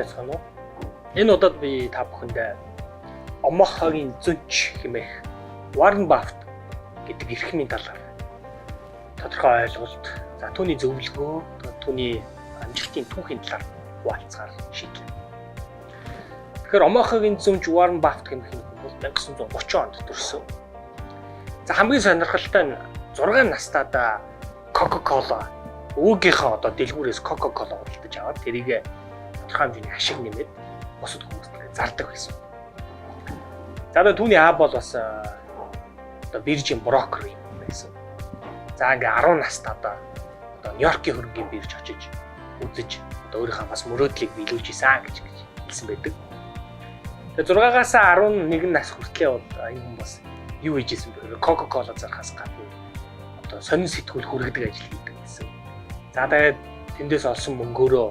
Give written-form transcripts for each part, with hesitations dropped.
байцгаана уу? Энэ удаад би та бүхэндээ Омахагийн зөнч хэмээх Warren Buffett гэдэг эрхмийн талаар тодорхой ойлголт, за түүний зөвлөгөө, түүний амжилтын түүхийн талаар хуваалцахаар шийдлээ. Тэгэхээр Омахагийн зөнч Warren Buffett хэмээх хүн бол 1930 онд төрсөн. За хамгийн сонирхолтой нь 6 настайдаа Coca-Cola өвгийнхаа одоо дэлгүүрээс Coca-Cola худалдаж аваад тэрийг тодорхой хэмжээний ашиг нэмээд бусад хүмүүстээ зардаг байсан. За түүний аав бол бас одоо биржийн брокер юм байсан. За ингээ 10 настайд одоо Нью-Йоркийн хөрөнгийн бирж очиж үзэж одоо өөрийнхөө бас мөрөөдлийг биелүүлж исэн гэж хэлсэн байдаг. Тэгээ 6-аас 11 нас хүртлээр бол энэ хүн бас юу хийж исэн бэ? Coca-Cola зархаас гадна одоо сонин сэтгүүл хүргэдэг ажил хийдэг гэсэн. За тэгээд тэндээс олсон мөнгөөрөө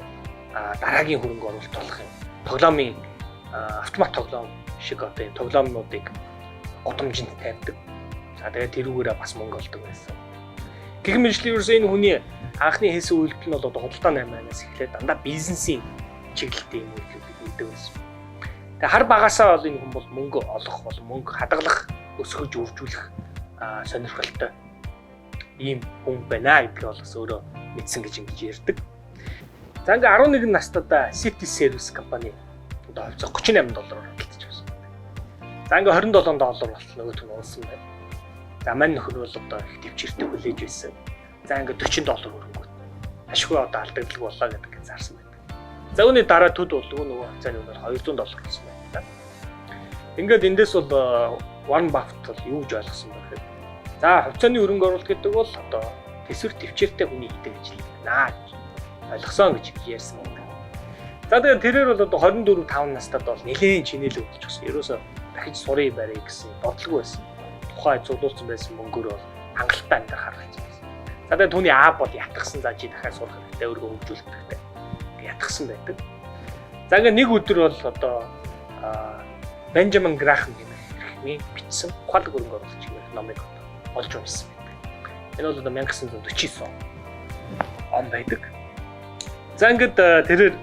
дараагийн хөрөнгө оруулалт болох юм. Тоглоомын автомат тоглоом шиг одоо энэ тоглоомнуудыг гудамжинд тавьдаг. За тэгээд тэрүүгээрээ бас мөнгө олдог байсан. Гэх мэтчлэн ерөөсөө энэ хүний анхны хийсэн үйлдэл нь бол одоо худалдаа 8-аас эхлээд дандаа бизнесийн чиглэлтэй юм үйлдэлүүдийг хийдэг байсан. Тэгээд хар багасаа бол энэ хүн бол мөнгө олох бол мөнгө хадгалах, өсгөж үржүүлэх сонирхолтой ийм хүн байна гэдгийг бол бас өөрөө мэдсэн гэж ингэж ярьдаг. За ингээ 11 настайдаа City Service компани одоо хувьцаа $38 худалдаж авсан. За ингээ $27 болтол нөгөөт нь унсан байна. За мань нөхөр бол одоо их төвчөртэй хүлээж байсан. За ингээ $40 хөрөнгөт ашгүй одоо алдагдaltaг боллоо гэдэг зарсан байдаг. За үүний дараа төд бол нөгөө хавцааны үнээр $200 болсон байна. Ингээд эндээс бол Warren Buffett бол юу гэж ойлгосон бэ гэхээр за хавцааны хөрөнгө оруулалт гэдэг бол одоо тэсвэр төвчээртэй хүний хийдэг ажил наа гэж ойлгосон гэж ярьсан байна. За тэгээд тэрээр бол одоо 24-5 настайд бол нэлээд чинээлэг болж гисэн. Ерөөсө дахиж сурыг барья гэсэн бодлого байсан. Тухайн цуглуулсан байсан мөнгөөр бол хангалттай амьдрах харгалзсан байсан. За тэгээд түүний аав бол ятгсан за чи дахиад сурах хэрэгтэй, өөрийгөө хөгжүүлэх хэрэгтэй. Ятгсан байдаг. За ингээд нэг өдөр бол одоо Benjamin Graham гэмээр хэрхмийн бичсэн ухаалаг хөрөнгө оруулалт хэмээх номыг олж унсан байдаг. Энэ бол одоо 1949 он байдаг. За ингээд тэрээр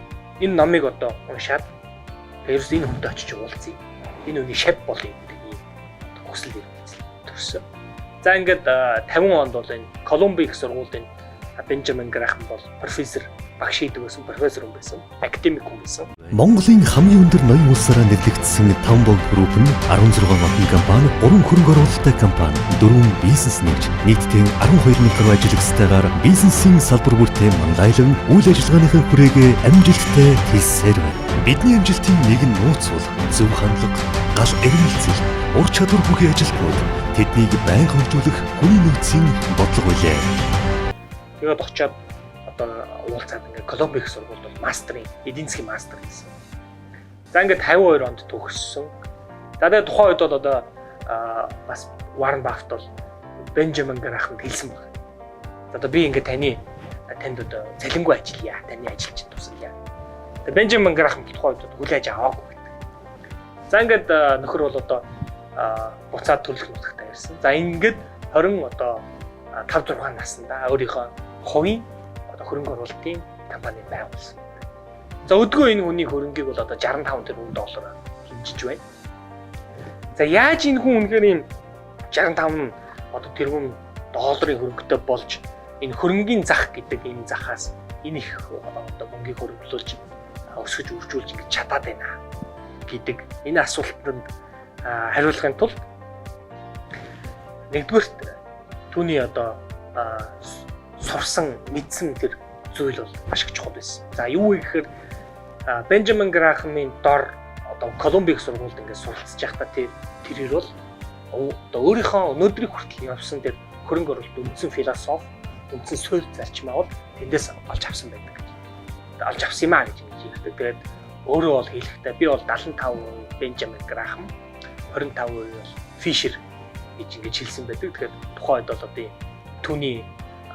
энэ номыг одоо уншаад ерөөс энэ хүнтэй очиж уулзъя. Энэ үний шав болъё гэдэг ийм хүсэл төрсөн. За ингээд 50 онд бол энэ Колумбийн их сургуулийн Benjamin Graham бол профессор багш хийдэг байсан, профессор хүн байсан, академик хүн байсан. Монголын хамгийн өндөр ноён улсаараа нэрлэгдсэн Тамбог групп нь 16 одны компани, 3 хөрөнгө оруулалттай компани, 4 бизнес нэгж, нийтдээ 12,000 гаруй ажиллагчдаагаар бизнесийн салбар бүртээ мандайлан үйл ажиллагааныхын хүрээгээ амжилттай хийсээр байна. Бидний амжилтын нэгэн нууц бол зөв хандлага, гал эрмэлзэл, ур чадвар бүхий ажилтнууд тэднийг байнга хөгжүүлэх хүний нөөцийн бодлого байлаа. Тэгээд очиад одоо уулзаад ингээд Колумбийн их сургууль бол мастрын, эдийн засгийн мастер гэсэн. За ингээд 52 онд төгссөн. За тэгээд тухайн үед бол одоо бас Warren Buffett бол Benjamin Graham-д хэлсэн байна. За одоо би ингээд танд одоо цалингүй ажиллая, таны ажилчид тусалъя. Тэгээд Benjamin Graham тухайн үед хүлээж аваагүй гэдэг. За ингээд нөхөр бол одоо буцаад төрлөх нутагт ирсэн. За ингээд 20 одоо 5-6 наснда өөрийнхөө хувийн одоо хөрөнгө оруулалтын компани байгуулсан. За өдгөө энэ хүний хөрөнгийг бол одоо $65 тэрбум хэмжиж байна. За яаж энэ хүн үнэхээр ийм 65 одоо тэрбум долларын хөрөнгөтэй болж энэ хөрөнгийн зах гэдэг энэ захаас энэ их одоо мөнгийг хөрвүүлж өсгөж үржүүлж ингэж чадаад байна гэдэг энэ асуултанд хариулахын тулд нэгдүгээр түүний одоо сурсан мэдсэн тэр зүйл бол маш их чухал байсан. За юу вэ гэхээр Benjamin Graham-ийн дор одоо Колумбийн сургуульд ингээд суралцж байхдаа тэрээр бол одоо өөрийнхөө өнөөдрийг хүртэл явсан тэр хөрөнгө оруулалт үндсэн философи, үндсэн суурь зарчмаа бол тэндээс олж авсан байдаг. Олж авсан юм аа гэж хэлдэг. Тэгээд өөрөө бол хэлэхдээ би бол 75% Benjamin Graham, 25% бол Fisher гэж ингэж хэлсэн байдаг. Тэгэхээр тухайн үед бол одоо түүний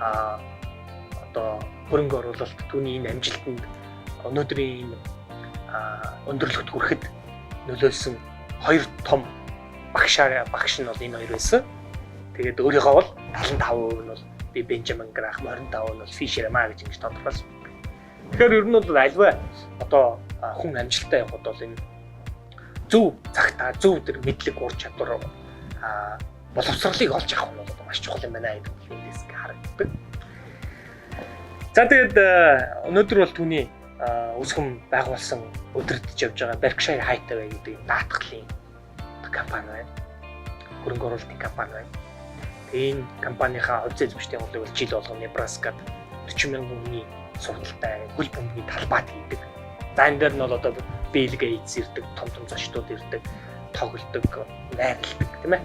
одоо хөрөнгө оруулалт түүний энэ амжилтанд өнөөдрийн өндөрлөгт хүрэхэд нөлөөлсөн хоёр том багш нь бол энэ хоёр байсан. Тэгээд өөрийнхөө бол 75% нь бол би Benjamin Graham, 25% нь бол Fisher маа гэж ингэж тодорхойлсон. Тэгэхээр ер нь бол альва одоо хүн амжилттай явхад бол энэ зөв цагтаа зөв тэр мэдлэг ур чадвар боловсролыг олж авах нь бол маш чухал юм байна гэдэг эндээс харагддаг. За тэгээд өнөөдөр бол түүний үсгэм байгуулсан өдөртөж явж байгаа Berkshire Hathaway гэдэг даатгалын компани байна. Хөрөнгө оруулалтын компани байна. Энэ компанийхаа хувьцаа эзэмшлийн хурлыг бол жил болгоно Nebraska-д 40,000 хүний сурталтай хөл бөмбөгийн талбайд хийдэг. За энэ дээр нь бол одоо Bill Gates ирдэг, том зочдууд ирдэг, тоглодог, найрладаг тийм ээ.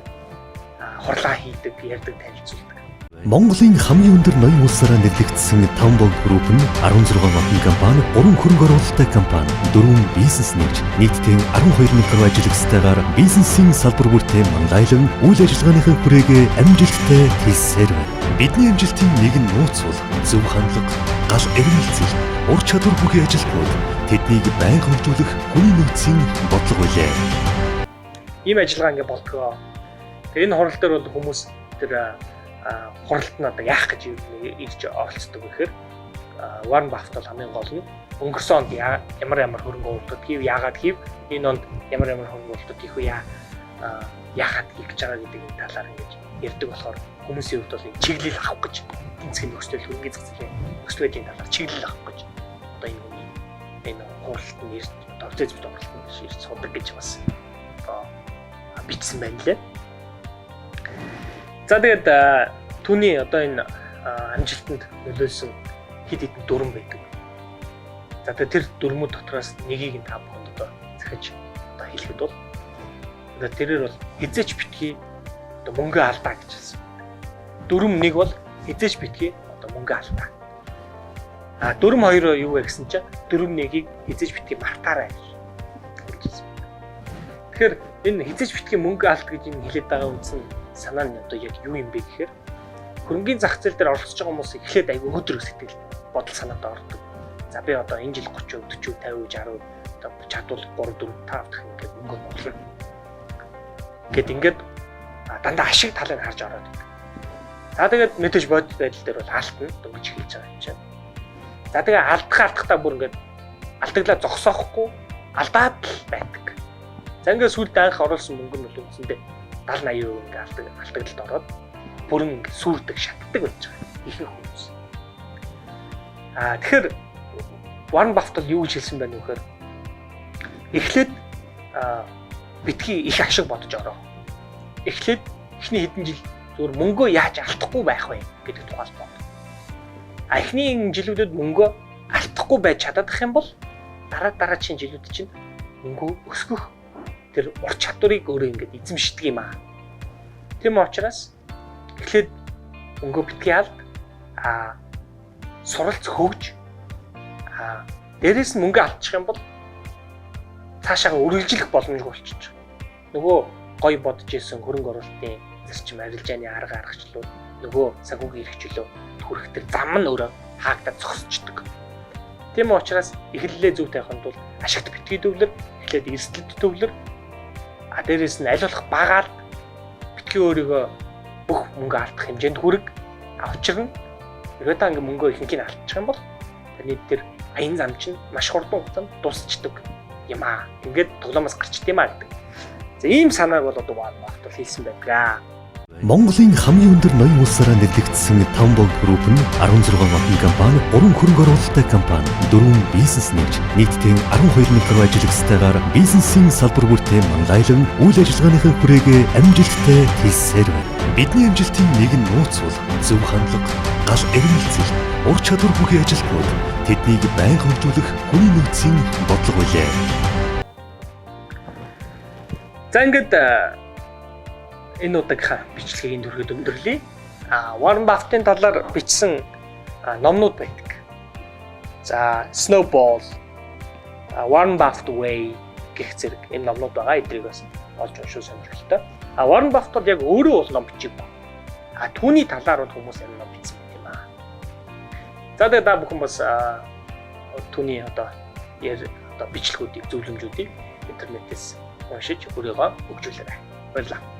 Хурлаа хийдэг, ярьдаг, танилцуулдаг. Монголын хамгийн өндөр ноён улсаараа нэрлэгдсэн Townbound Group нь 16 охин компани, 3 хөрөнгө оруулалттай компани, 4 бизнес нэгж, нийтдээ 12,000 гаруй ажиллагчдаагаар бизнесийн салбар бүртээ мандайлан үйл ажиллагааныхын хүрээгээ амжилттай хийсээр байна. Бидний амжилтын нэгэн нууц бол зөв хандлага, гал эрмэлзэл, ур чадвар бүхий ажилтнууд тэднийг байнга хөгжүүлэх хүний нөөцийн бодлого байлаа. Ийм ажиллагаа ингэ болдгоо. Тэгээ энэ хурал дээр бол хүмүүс тэр хуралд нь одоо яах гэж ирж оролцдог гэхээр Warren Buffett бол хамгийн гол нь өнгөрсөн онд ямар хөрөнгө оруулалт хийв, яагаад хийв, энэ онд ямар хөрөнгө оруулалт хийх вэ, яагаад хийх гэж байгаа гэдэг энэ талаар ингэж ярьдаг болохоор хүмүүсийн хувьд бол чиглэл авах гэж тэнцгийн нөхцөл хөрөнгөний зохицлын нөхцөлийн талаар чиглэл авах гэж одоо энэ хүний энэ хуралд нь ирж одоо зэвсэг тоглолтод ирж судаг гэж бас одоо бичсэн байна лээ. За тэгээд түүний одоо энэ амжилтанд нөлөөлсөн хэд хэдэн дүрм байдаг. За тэгээд тэр дүрмүүд дотроос нэгийг нь та бүхэнд одоо захиж одоо хэлэхэд бол одоо тэрээр бол хизээч битгий одоо мөнгө алдаа гэж хэлсэн. Дүрм нэг бол хизээч битгий одоо мөнгө алдаа. Дүрм хоёр юу вэ гэсэн чинь дүрм нэгийг хизээч битгий мартаарай гэж хэлсэн. Тэгэхээр энэ хизээч битгий мөнгө алд гэж энэ хэлээд байгаа үндсэн санаа нь одоо яг юу юм бэ гэхээр хөрөнгөний зах зээл дээр оролцож байгаа хүмүүс эхлээд айгүй өдөр сэтгэл бодол санаатаа ордог. За би одоо энэ жил 30%, 40%, 50%, 60% одоо чадвал 3, 4, 5 дахин ингээд мөнгө оруулах. Гэт ингээд дандаа ашиг талыг харж ороод байдаг. За тэгээд мэдээж бодит байдал дээр бол алдна дөнгөж хэлж байгаа юм чинь. За тэгээ алдахтаа бүр ингээд алдаглаа зогсоохгүй алдаад л байдаг. За ингээд сүүлд анх оруулсан мөнгө нь бол үндсэндээ 70-80% ингээд алдагдлалд ороод бүрэн ингээд сүрдэг, шатдаг болж байгаа. Ихэнх хүмүүс. Тэгэхээр Warren Buffett юу гэж хэлсэн байна вэ гэхээр эхлээд битгий их ашиг бодож ороо. Эхлээд эхний хэдэн жил зөвхөн мөнгөө яаж алдахгүй байх вэ гэдэг тухай бод. Эхний жилүүдэд мөнгөө алдахгүй байж чадах юм бол дараагийн жилүүд чинь мөнгөө өсгөх тэр ур чадварыг өөрөө ингээд эзэмшдэг юм аа. Тийм учраас эхлээд мөнгөө битгий алд суралц хөгж дээрээс нь мөнгө алдчих юм бол цаашаа үргэлжлэх боломжгүй болчихж байгаа. Нөгөө гоё бодож исэн хөрөнгө оруулалтын зарчим арилжааны арга аргачлал нөгөө санхүүгийн эрхчлөө хүрэх тэр зам нь өөрөө хаагдаад зогсчихдог. Тийм учраас эхлэлээ зөв тавихын тулд ашигт битгий төвлөр, эхлээд эрсдэлд төвлөр, дээрээс нь аль болох багаар битгий өөрийгөө бүх мөнгө алдах хэмжээнд хүрэг авчирна. Ерөөдөө ингээ мөнгөө ихэнхийг алдчих юм бол таны тэр аян зам чинь маш хурдан хугацаанд дуусчдаг юм аа. Ингээд тоглоомоос гарчд юм аа гэдэг. За ийм санааг бол одоо Warren Buffett хэлсэн байдаг. Монголын хамгийн өндөр ноён улсаараа нэрлэгдсэн Townbound Group нь 16 охин компани, 3 хөрөнгө оруулалттай компани, 4 бизнес нэгж, нийтдээ 12,000 гаруй ажиллагчдаагаар бизнесийн салбар бүртээ мандайлан үйл ажиллагааныхын хүрээгээ амжилттай хийсээр байна. Бидний амжилтын нэгэн нууц бол зөв хандлага, гал эрмэлзэл, ур чадвар бүхий ажилтнууд тэднийг байнга хөгжүүлэх хүний нөөцийн бодлого байлаа. За ингээд энэ удаагийнхаа бичлэгийг түргээд өндөрлөе. Warren Buffett-ийн талаар бичсэн номнууд байдаг. За Snowball, Warren Buffett Way гэх зэрэг энэ номнууд байгаа. Эдрийг бас олж уншуу сонирхолтой. Warren Buffett бол яг өөрөө бол ном бичиг ба. Түүний талаар бол хүмүүс энэ ном бичсэн юм аа. За тэгээд та бүхэн бас түүний одоо бичлэгүүдийг, зөвлөмжүүдийг интернетээс уншиж өөрийгөө хөгжүүлээрэй. Баярлалаа.